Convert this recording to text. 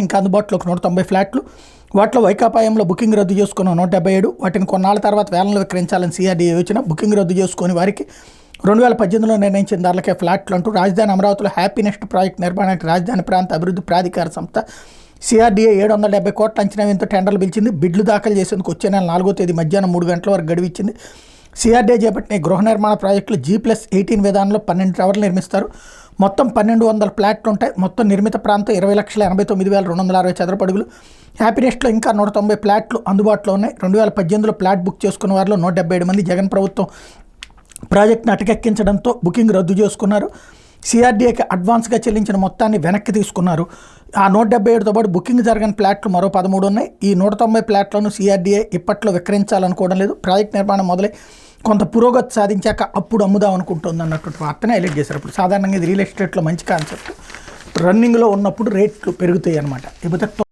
ఇంకా అందుబాటులోకి 190 ఫ్లాట్లు. వాటిలో వైకాపాయంలో బుకింగ్ రద్దు చేసుకున్న 177, వాటిని కొన్నాళ్ళ తర్వాత వేలంలో విక్రయించాలని సిఆర్డీఏ యోచన. బుకింగ్ రద్దు చేసుకుని వారికి 2018లో నిర్ణయించిన ధరలకే ఫ్లాట్లు అంటూ రాజధాని అమరావతిలో హ్యాపీనెస్ట్ ప్రాజెక్టు నిర్మాణానికి రాజధాని ప్రాంత అభివృద్ధి ప్రాధికార సంస్థ సిఆర్డీఏ 770 కోట్ల అంచనా వ్యయంతో టెండర్లు పిలిచింది. బిడ్లు దాఖలు చేసేందుకు వచ్చే నెల 4వ తేదీ మధ్యాహ్నం 3 గంటల వరకు గడువిచ్చింది. సిఆర్డీఏ చేపట్టిన గృహ నిర్మాణ ప్రాజెక్టులు G+18 విధానంలో 12 టవర్లు నిర్మిస్తారు. మొత్తం 1200 ఫ్లాట్లు ఉంటాయి. మొత్తం నిర్మిత ప్రాంతం 20,89,260 చదరపు అడుగులు. హ్యాపీనెస్ట్లో ఇంకా 190 ఫ్లాట్లు అందుబాటులో ఉన్నాయి. 2018లో ఫ్లాట్ బుక్ చేసుకున్న వారిలో 177 మంది జగన్ ప్రభుత్వం ప్రాజెక్టును అటకెక్కించడంతో బుకింగ్ రద్దు చేసుకున్నారు. సిఆర్డీఏకి అడ్వాన్స్గా చెల్లించిన మొత్తాన్ని వెనక్కి తీసుకున్నారు. ఆ 177తో పాటు బుకింగ్ జరగని ఫ్లాట్లు మరో 13 ఉన్నాయి. ఈ 190 ఫ్లాట్లను సిఆర్డీఏ ఇప్పట్లో విక్రయించాలనుకోవడం లేదు. ప్రాజెక్ట్ నిర్మాణం మొదలై కొంత పురోగతి సాధించాక అప్పుడు అమ్ముదాం అనుకుంటుంది అన్నటువంటి వార్తనే హైలైట్ చేశారు. ఇప్పుడు సాధారణంగా ఇది రియల్ ఎస్టేట్లో మంచి కాన్సెప్ట్. రన్నింగ్లో ఉన్నప్పుడు రేట్లు పెరుగుతాయి అన్నమాట. లేకపోతే